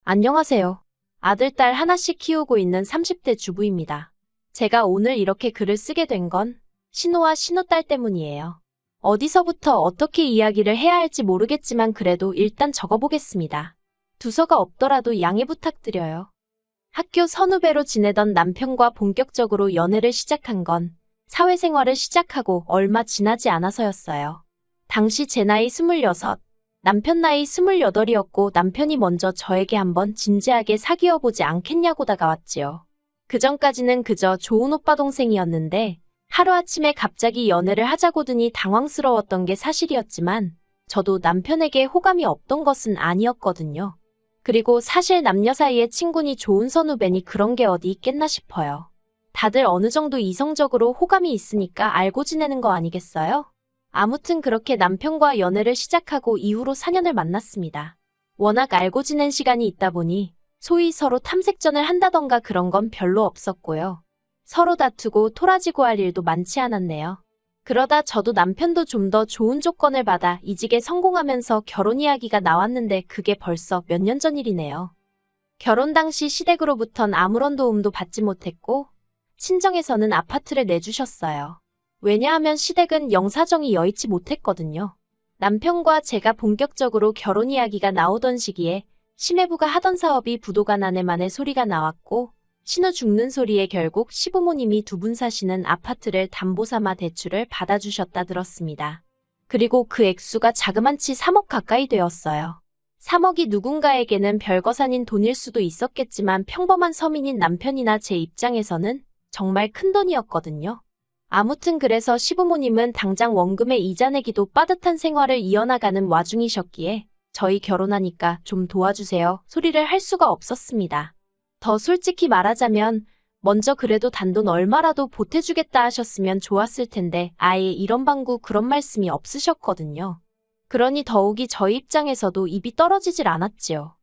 안녕하세요. 아들, 딸 하나씩 키우고 있는 30대 주부입니다. 제가 오늘 이렇게 글을 쓰게 된 건 신우와 신우딸 때문이에요. 어디서부터 어떻게 이야기를 해야 할지 모르겠지만 그래도 일단 적어보겠습니다. 두서가 없더라도 양해 부탁드려요. 학교 선후배로 지내던 남편과 본격적으로 연애를 시작한 건 사회생활을 시작하고 얼마 지나지 않아서였어요. 당시 제 나이 26, 남편 나이 28이었고 남편이 먼저 저에게 한번 진지하게 사귀어보지 않겠냐고 다가왔지요. 그전까지는 그저 좋은 오빠 동생이었는데 하루아침에 갑자기 연애를 하자고더니 당황스러웠던 게 사실이었지만 저도 남편에게 호감이 없던 것은 아니었거든요. 그리고 사실 남녀 사이에 친분이 좋은 선후배니 그런 게 어디 있겠나 싶어요. 다들 어느 정도 이성적으로 호감이 있으니까 알고 지내는 거 아니겠어요? 아무튼 그렇게 남편과 연애를 시작하고 이후로 4년을 만났습니다. 워낙 알고 지낸 시간이 있다 보니 소위 서로 탐색전을 한다던가 그런 건 별로 없었고요. 서로 다투고 토라지고 할 일도 많지 않았네요. 그러다 저도 남편도 좀 더 좋은 조건을 받아 이직에 성공하면서 결혼 이야기가 나왔는데 그게 벌써 몇 년 전 일이네요. 결혼 당시 시댁으로부턴 아무런 도움도 받지 못했고 친정에서는 아파트를 내주셨어요. 왜냐하면 시댁은 영사정이 여의치 못했거든요. 남편과 제가 본격적으로 결혼 이야기가 나오던 시기에 시매부가 하던 사업이 부도가 나네 만에 소리가 나왔고 신우 죽는 소리에 결국 시부모님이 두 분 사시는 아파트를 담보 삼아 대출을 받아주셨다 들었습니다. 그리고 그 액수가 자그만치 3억 가까이 되었어요. 3억이 누군가에게는 별것 아닌 돈일 수도 있었겠지만 평범한 서민인 남편이나 제 입장에서는 정말 큰 돈이었거든요. 아무튼 그래서 시부모님은 당장 원금의 이자 내기도 빠듯한 생활을 이어나가는 와중이셨기에 저희 결혼하니까 좀 도와주세요 소리를 할 수가 없었습니다. 더 솔직히 말하자면 먼저 그래도 단돈 얼마라도 보태주겠다 하셨으면 좋았을 텐데 아예 이런 방구 그런 말씀이 없으셨거든요. 그러니 더욱이 저희 입장에서도 입이 떨어지질 않았지요.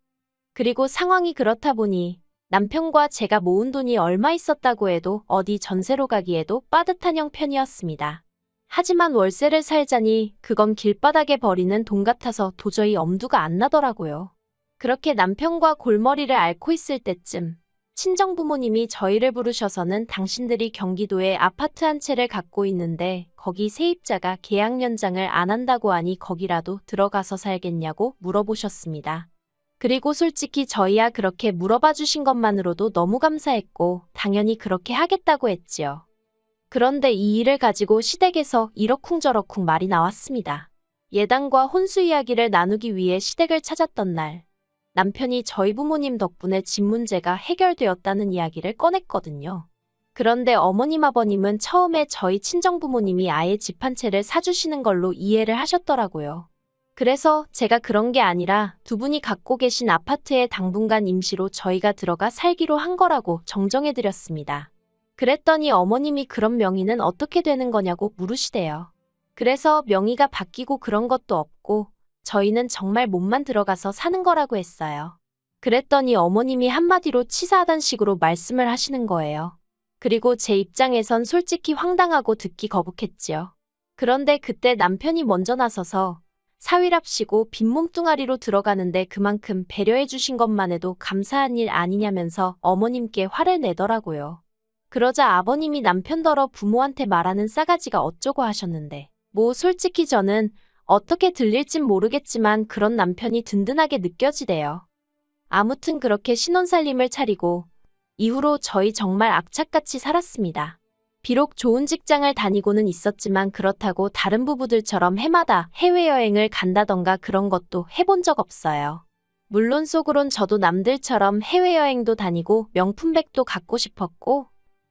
그리고 상황이 그렇다 보니 남편과 제가 모은 돈이 얼마 있었다고 해도 어디 전세로 가기에도 빠듯한 형편이었습니다. 하지만 월세를 살자니 그건 길바닥에 버리는 돈 같아서 도저히 엄두가 안 나더라고요. 그렇게 남편과 골머리를 앓고 있을 때쯤 친정부모님이 저희를 부르셔서는 당신들이 경기도에 아파트 한 채를 갖고 있는데 거기 세입자가 계약 연장을 안 한다고 하니 거기라도 들어가서 살겠냐고 물어보셨습니다. 그리고 솔직히 저희야 그렇게 물어봐 주신 것만으로도 너무 감사했고 당연히 그렇게 하겠다고 했지요. 그런데 이 일을 가지고 시댁에서 이러쿵저러쿵 말이 나왔습니다. 예단과 혼수 이야기를 나누기 위해 시댁을 찾았던 날 남편이 저희 부모님 덕분에 집 문제가 해결되었다는 이야기를 꺼냈거든요. 그런데 어머님 아버님은 처음에 저희 친정부모님이 아예 집 한 채를 사주시는 걸로 이해를 하셨더라고요. 그래서 제가 그런 게 아니라 두 분이 갖고 계신 아파트에 당분간 임시로 저희가 들어가 살기로 한 거라고 정정해드렸습니다. 그랬더니 어머님이 그런 명의는 어떻게 되는 거냐고 물으시대요. 그래서 명의가 바뀌고 그런 것도 없고 저희는 정말 몸만 들어가서 사는 거라고 했어요. 그랬더니 어머님이 한마디로 치사하단 식으로 말씀을 하시는 거예요. 그리고 제 입장에선 솔직히 황당하고 듣기 거북했지요. 그런데 그때 남편이 먼저 나서서 사위랍시고 빈몸뚱아리로 들어가는데 그만큼 배려해 주신 것만 해도 감사한 일 아니냐면서 어머님께 화를 내더라고요. 그러자 아버님이 남편더러 부모한테 말하는 싸가지가 어쩌고 하셨는데 뭐 솔직히 저는 어떻게 들릴진 모르겠지만 그런 남편이 든든하게 느껴지대요. 아무튼 그렇게 신혼살림을 차리고 이후로 저희 정말 악착같이 살았습니다. 비록 좋은 직장을 다니고는 있었지만 그렇다고 다른 부부들처럼 해마다 해외여행을 간다던가 그런 것도 해본 적 없어요. 물론 속으론 저도 남들처럼 해외여행도 다니고 명품백도 갖고 싶었고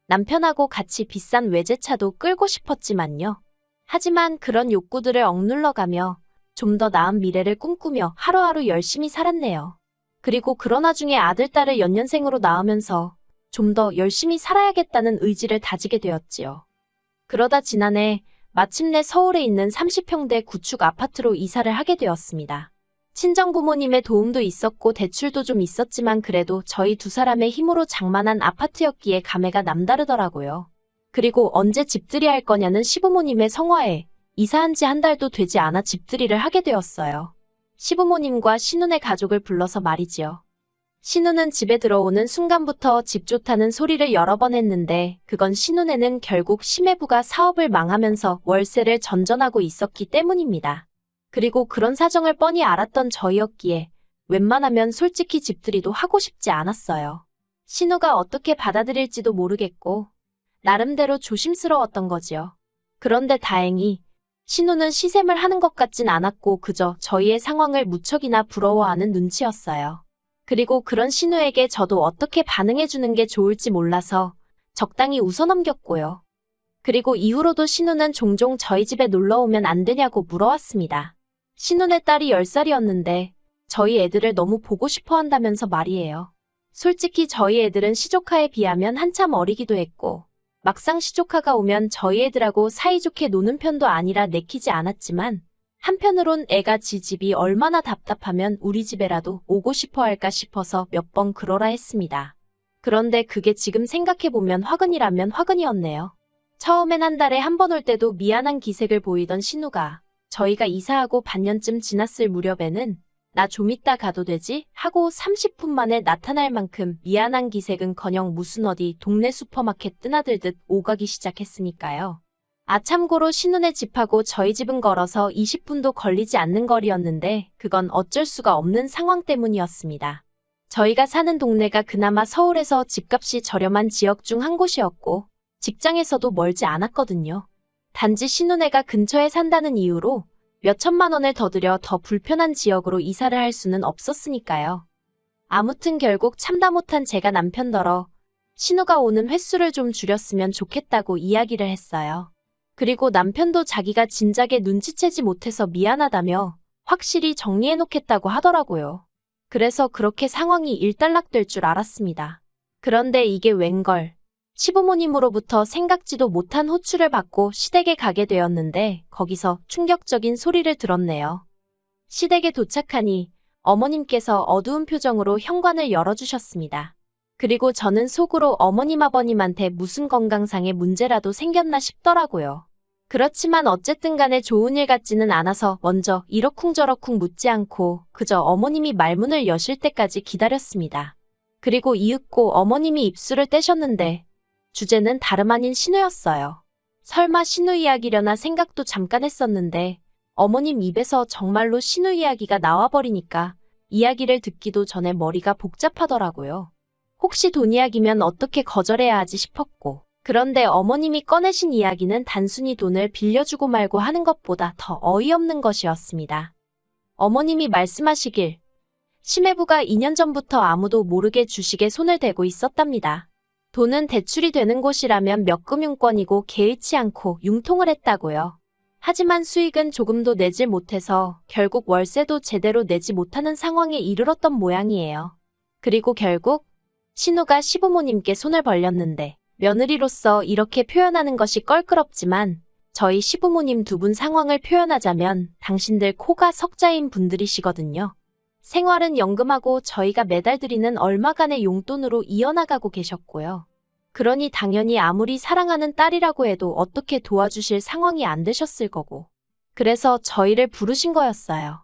남편하고 같이 비싼 외제차도 끌고 싶었지만요. 하지만 그런 욕구들을 억눌러가며 좀 더 나은 미래를 꿈꾸며 하루하루 열심히 살았네요. 그리고 그런 와중에 아들, 딸을 연년생으로 낳으면서 좀 더 열심히 살아야겠다는 의지를 다지게 되었지요. 그러다 지난해 마침내 서울에 있는 30평대 구축 아파트로 이사를 하게 되었습니다. 친정부모님의 도움도 있었고 대출도 좀 있었지만 그래도 저희 두 사람의 힘으로 장만한 아파트였기에 감회가 남다르더라고요. 그리고 언제 집들이 할 거냐는 시부모님의 성화에 이사한 지 한 달도 되지 않아 집들이를 하게 되었어요. 시부모님과 신혼의 가족을 불러서 말이지요. 신우는 집에 들어오는 순간부터 집 좋다는 소리를 여러 번 했는데 그건 신우네는 결국 심해부가 사업을 망하면서 월세를 전전하고 있었기 때문입니다. 그리고 그런 사정을 뻔히 알았던 저희였기에 웬만하면 솔직히 집들이도 하고 싶지 않았어요. 신우가 어떻게 받아들일지도 모르겠고 나름대로 조심스러웠던 거지요. 그런데 다행히 신우는 시샘을 하는 것 같진 않았고 그저 저희의 상황을 무척이나 부러워하는 눈치였어요. 그리고 그런 신우에게 저도 어떻게 반응해주는 게 좋을지 몰라서 적당히 웃어넘겼고요. 그리고 이후로도 신우는 종종 저희 집에 놀러오면 안 되냐고 물어왔습니다. 신우네 딸이 10살이었는데 저희 애들을 너무 보고 싶어 한다면서 말이에요. 솔직히 저희 애들은 시조카에 비하면 한참 어리기도 했고 막상 시조카가 오면 저희 애들하고 사이좋게 노는 편도 아니라 내키지 않았지만 한편으론 애가 지 집이 얼마나 답답하면 우리 집에라도 오고 싶어 할까 싶어서 몇 번 그러라 했습니다. 그런데 그게 지금 생각해보면 화근이라면 화근이었네요. 처음엔 한 달에 한 번 올 때도 미안한 기색을 보이던 신우가 저희가 이사하고 반년쯤 지났을 무렵에는 나 좀 이따 가도 되지? 하고 30분 만에 나타날 만큼 미안한 기색은커녕 무슨 어디 동네 슈퍼마켓 뜨나들듯 오가기 시작했으니까요. 참고로 신우네 집하고 저희 집은 걸어서 20분도 걸리지 않는 거리였는데 그건 어쩔 수가 없는 상황 때문이었습니다. 저희가 사는 동네가 그나마 서울에서 집값이 저렴한 지역 중 한 곳이었고 직장에서도 멀지 않았거든요. 단지 신우네가 근처에 산다는 이유로 몇 천만 원을 더 들여 더 불편한 지역으로 이사를 할 수는 없었으니까요. 아무튼 결국 참다 못한 제가 남편더러 신우가 오는 횟수를 좀 줄였으면 좋겠다고 이야기를 했어요. 그리고 남편도 자기가 진작에 눈치채지 못해서 미안하다며 확실히 정리해놓겠다고 하더라고요. 그래서 그렇게 상황이 일단락될 줄 알았습니다. 그런데 이게 웬걸. 시부모님으로부터 생각지도 못한 호출을 받고 시댁에 가게 되었는데 거기서 충격적인 소리를 들었네요. 시댁에 도착하니 어머님께서 어두운 표정으로 현관을 열어주셨습니다. 그리고 저는 속으로 어머님 아버님한테 무슨 건강상의 문제라도 생겼나 싶더라고요. 그렇지만 어쨌든 간에 좋은 일 같지는 않아서 먼저 이러쿵저러쿵 묻지 않고 그저 어머님이 말문을 여실 때까지 기다렸습니다. 그리고 이윽고 어머님이 입술을 떼셨는데 주제는 다름 아닌 신우였어요. 설마 신우 이야기려나 생각도 잠깐 했었는데 어머님 입에서 정말로 신우 이야기가 나와버리니까 이야기를 듣기도 전에 머리가 복잡하더라고요. 혹시 돈 이야기면 어떻게 거절해야 하지 싶었고 그런데 어머님이 꺼내신 이야기는 단순히 돈을 빌려주고 말고 하는 것보다 더 어이없는 것이었습니다. 어머님이 말씀하시길 심해부가 2년 전부터 아무도 모르게 주식에 손을 대고 있었답니다. 돈은 대출이 되는 곳이라면 몇 금융권이고 개의치 않고 융통을 했다고요. 하지만 수익은 조금도 내질 못해서 결국 월세도 제대로 내지 못하는 상황에 이르렀던 모양이에요. 그리고 결국 신우가 시부모님께 손을 벌렸는데 며느리로서 이렇게 표현하는 것이 껄끄럽지만 저희 시부모님 두 분 상황을 표현하자면 당신들 코가 석자인 분들이시거든요. 생활은 연금하고 저희가 매달 드리는 얼마간의 용돈으로 이어나가고 계셨고요. 그러니 당연히 아무리 사랑하는 딸이라고 해도 어떻게 도와주실 상황이 안 되셨을 거고. 그래서 저희를 부르신 거였어요.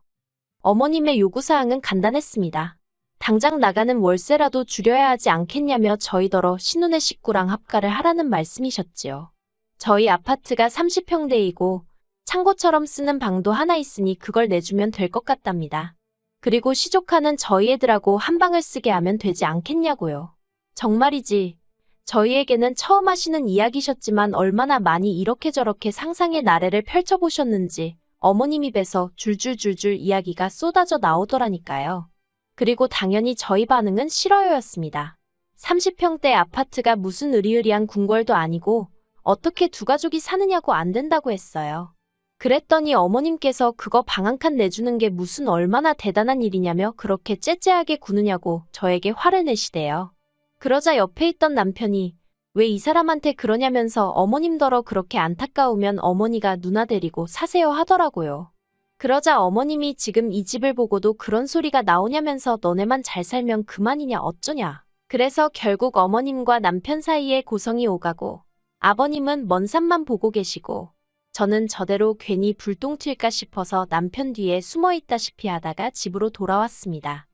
어머님의 요구사항은 간단했습니다. 당장 나가는 월세라도 줄여야 하지 않겠냐며 저희더러 신우네 식구랑 합가를 하라는 말씀이셨지요. 저희 아파트가 30평대이고 창고처럼 쓰는 방도 하나 있으니 그걸 내주면 될 것 같답니다. 그리고 시조카는 저희 애들하고 한 방을 쓰게 하면 되지 않겠냐고요. 정말이지. 저희에게는 처음 하시는 이야기셨지만 얼마나 많이 이렇게 저렇게 상상의 나래를 펼쳐보셨는지 어머님 입에서 줄줄줄줄 이야기가 쏟아져 나오더라니까요. 그리고 당연히 저희 반응은 싫어요였습니다. 30평대 아파트가 무슨 으리으리한 궁궐도 아니고 어떻게 두 가족이 사느냐고 안 된다고 했어요. 그랬더니 어머님께서 그거 방 한 칸 내주는 게 무슨 얼마나 대단한 일이냐며 그렇게 째째하게 구느냐고 저에게 화를 내시대요. 그러자 옆에 있던 남편이 왜 이 사람한테 그러냐면서 어머님더러 그렇게 안타까우면 어머니가 누나 데리고 사세요 하더라고요. 그러자 어머님이 지금 이 집을 보고도 그런 소리가 나오냐면서 너네만 잘 살면 그만이냐 어쩌냐. 그래서 결국 어머님과 남편 사이에 고성이 오가고 아버님은 먼 산만 보고 계시고 저는 저대로 괜히 불똥 튈까 싶어서 남편 뒤에 숨어있다시피 하다가 집으로 돌아왔습니다.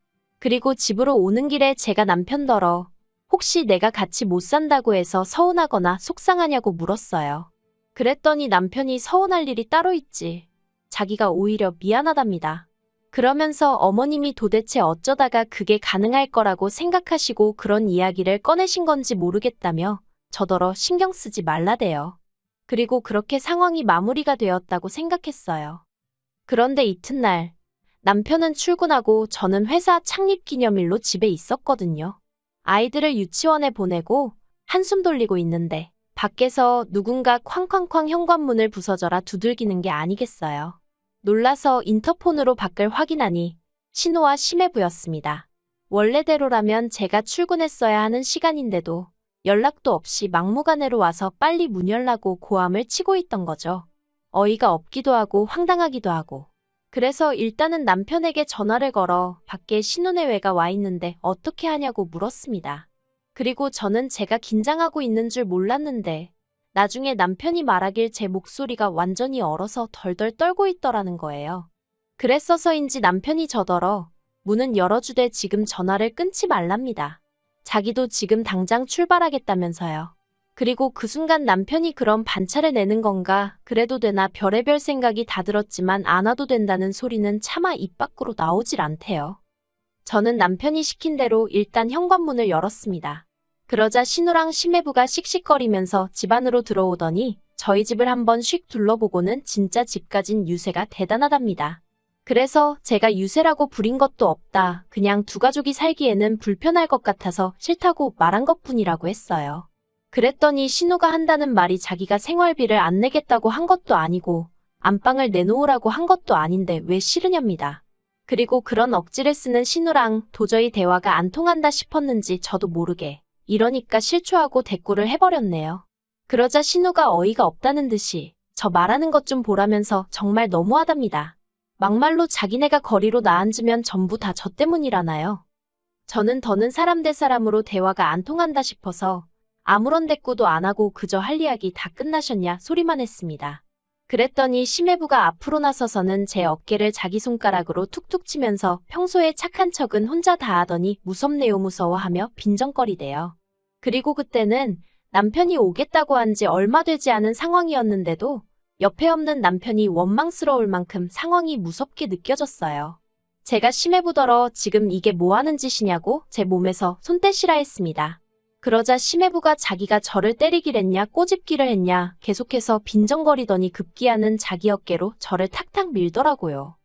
그리고 집으로 오는 길에 제가 남편더러 혹시 내가 같이 못 산다고 해서 서운하거나 속상하냐고 물었어요. 그랬더니 남편이 서운할 일이 따로 있지. 자기가 오히려 미안하답니다. 그러면서 어머님이 도대체 어쩌다가 그게 가능할 거라고 생각하시고 그런 이야기를 꺼내신 건지 모르겠다며 저더러 신경 쓰지 말라대요. 그리고 그렇게 상황이 마무리가 되었다고 생각했어요. 그런데 이튿날 남편은 출근하고 저는 회사 창립 기념일로 집에 있었거든요. 아이들을 유치원에 보내고 한숨 돌리고 있는데 밖에서 누군가 쾅쾅쾅 현관문을 부서져라 두들기는 게 아니겠어요. 놀라서 인터폰으로 밖을 확인하니 신호와 심해부였습니다. 원래대로라면 제가 출근했어야 하는 시간인데도 연락도 없이 막무가내로 와서 빨리 문 열라고 고함을 치고 있던 거죠. 어이가 없기도 하고 황당하기도 하고. 그래서 일단은 남편에게 전화를 걸어 밖에 신혼여행가 와 있는데 어떻게 하냐고 물었습니다. 그리고 저는 제가 긴장하고 있는 줄 몰랐는데 나중에 남편이 말하길 제 목소리가 완전히 얼어서 덜덜 떨고 있더라는 거예요. 그랬어서인지 남편이 저더러 문은 열어주되 지금 전화를 끊지 말랍니다. 자기도 지금 당장 출발하겠다면서요. 그리고 그 순간 남편이 그런 반차를 내는 건가 그래도 되나 별의별 생각이 다 들었지만 안 와도 된다는 소리는 차마 입 밖으로 나오질 않대요. 저는 남편이 시킨 대로 일단 현관문을 열었습니다. 그러자 신우랑 심해부가 씩씩거리면서 집 안으로 들어오더니 저희 집을 한번 휙 둘러보고는 진짜 집 가진 유세가 대단하답니다. 그래서 제가 유세라고 부린 것도 없다. 그냥 두 가족이 살기에는 불편할 것 같아서 싫다고 말한 것뿐이라고 했어요. 그랬더니 신우가 한다는 말이 자기가 생활비를 안 내겠다고 한 것도 아니고 안방을 내놓으라고 한 것도 아닌데 왜 싫으냐입니다. 그리고 그런 억지를 쓰는 신우랑 도저히 대화가 안 통한다 싶었는지 저도 모르게 이러니까 실추하고 대꾸를 해버렸네요. 그러자 신우가 어이가 없다는 듯이 저 말하는 것 좀 보라면서 정말 너무하답니다. 막말로 자기네가 거리로 나앉으면 전부 다 저 때문이라나요. 저는 더는 사람 대 사람으로 대화가 안 통한다 싶어서 아무런 대꾸도 안 하고 그저 할 이야기 다 끝나셨냐 소리만 했습니다. 그랬더니 심해부가 앞으로 나서서는 제 어깨를 자기 손가락으로 툭툭 치면서 평소에 착한 척은 혼자 다 하더니 무섭네요 무서워하며 빈정거리대요. 그리고 그때는 남편이 오겠다고 한 지 얼마 되지 않은 상황이었는데도 옆에 없는 남편이 원망스러울 만큼 상황이 무섭게 느껴졌어요. 제가 심해부더러 지금 이게 뭐 하는 짓이냐고 제 몸에서 손 떼시라 했습니다. 그러자 심해부가 자기가 저를 때리길 했냐 꼬집기를 했냐 계속해서 빈정거리더니 급기야는 자기 어깨로 저를 탁탁 밀더라고요.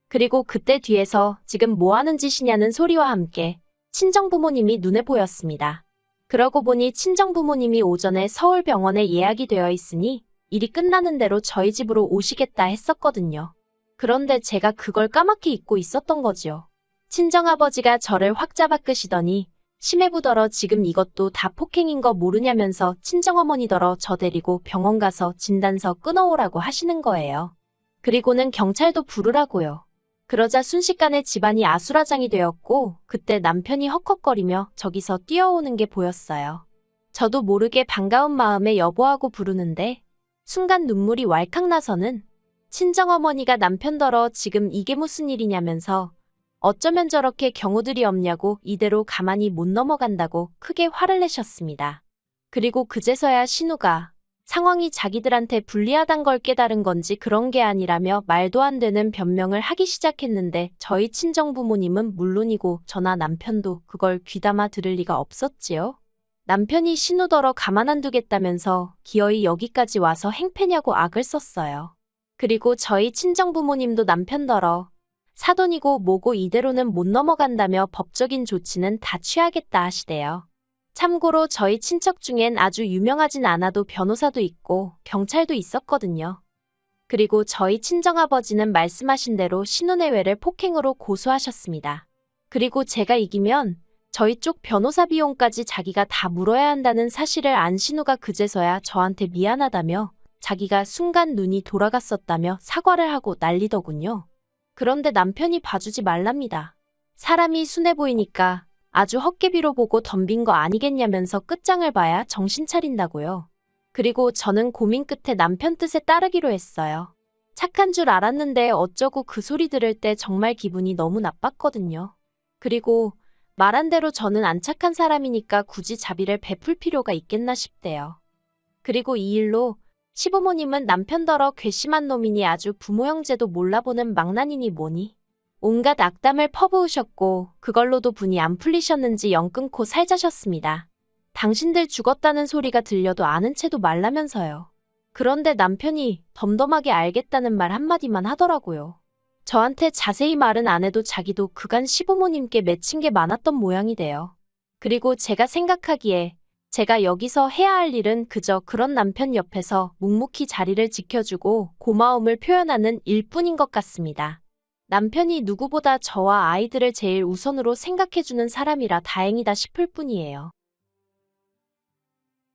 그리고 그때 뒤에서 지금 뭐 하는 짓이냐는 소리와 함께 친정부모님이 눈에 보였습니다. 그러고 보니 친정부모님이 오전에 서울병원에 예약이 되어 있으니 일이 끝나는 대로 저희 집으로 오시겠다 했었거든요. 그런데 제가 그걸 까맣게 잊고 있었던 거지요. 친정아버지가 저를 확 잡아 끄시더니 심해부더러 지금 이것도 다 폭행인 거 모르냐면서 친정어머니더러 저 데리고 병원 가서 진단서 끊어오라고 하시는 거예요. 그리고는 경찰도 부르라고요. 그러자 순식간에 집안이 아수라장이 되었고 그때 남편이 헉헉거리며 저기서 뛰어오는 게 보였어요. 저도 모르게 반가운 마음에 여보하고 부르는데 순간 눈물이 왈칵 나서는 친정어머니가 남편더러 지금 이게 무슨 일이냐면서 어쩌면 저렇게 경우들이 없냐고 이대로 가만히 못 넘어간다고 크게 화를 내셨습니다. 그리고 그제서야 신우가 상황이 자기들한테 불리하단 걸 깨달은 건지 그런 게 아니라며 말도 안 되는 변명을 하기 시작했는데 저희 친정부모님은 물론이고 저나 남편도 그걸 귀담아 들을 리가 없었지요. 남편이 신우더러 가만 안 두겠다면서 기어이 여기까지 와서 행패냐고 악을 썼어요. 그리고 저희 친정부모님도 남편더러 사돈이고 뭐고 이대로는 못 넘어간다며 법적인 조치는 다 취하겠다 하시대요. 참고로 저희 친척 중엔 아주 유명하진 않아도 변호사도 있고 경찰도 있었거든요. 그리고 저희 친정아버지는 말씀하신 대로 신혼예외를 폭행으로 고소하셨습니다. 그리고 제가 이기면 저희 쪽 변호사 비용까지 자기가 다 물어야 한다는 사실을 안 신우가 그제서야 저한테 미안하다며 자기가 순간 눈이 돌아갔었다며 사과를 하고 난리더군요. 그런데 남편이 봐주지 말랍니다. 사람이 순해 보이니까 아주 헛개비로 보고 덤빈 거 아니겠냐면서 끝장을 봐야 정신 차린다고요. 그리고 저는 고민 끝에 남편 뜻에 따르기로 했어요. 착한 줄 알았는데 어쩌고 그 소리 들을 때 정말 기분이 너무 나빴거든요. 그리고 말한 대로 저는 안 착한 사람이니까 굳이 자비를 베풀 필요가 있겠나 싶대요. 그리고 이 일로 시부모님은 남편더러 괘씸한 놈이니 아주 부모 형제도 몰라보는 망나니니 뭐니 온갖 악담을 퍼부으셨고 그걸로도 분이 안 풀리셨는지 영 끊고 살자셨습니다. 당신들 죽었다는 소리가 들려도 아는 채도 말라면서요. 그런데 남편이 덤덤하게 알겠다는 말 한마디만 하더라고요. 저한테 자세히 말은 안 해도 자기도 그간 시부모님께 맺힌 게 많았던 모양이 돼요. 그리고 제가 생각하기에 제가 여기서 해야 할 일은 그저 그런 남편 옆에서 묵묵히 자리를 지켜주고 고마움을 표현하는 일뿐인 것 같습니다. 남편이 누구보다 저와 아이들을 제일 우선으로 생각해주는 사람이라 다행이다 싶을 뿐이에요.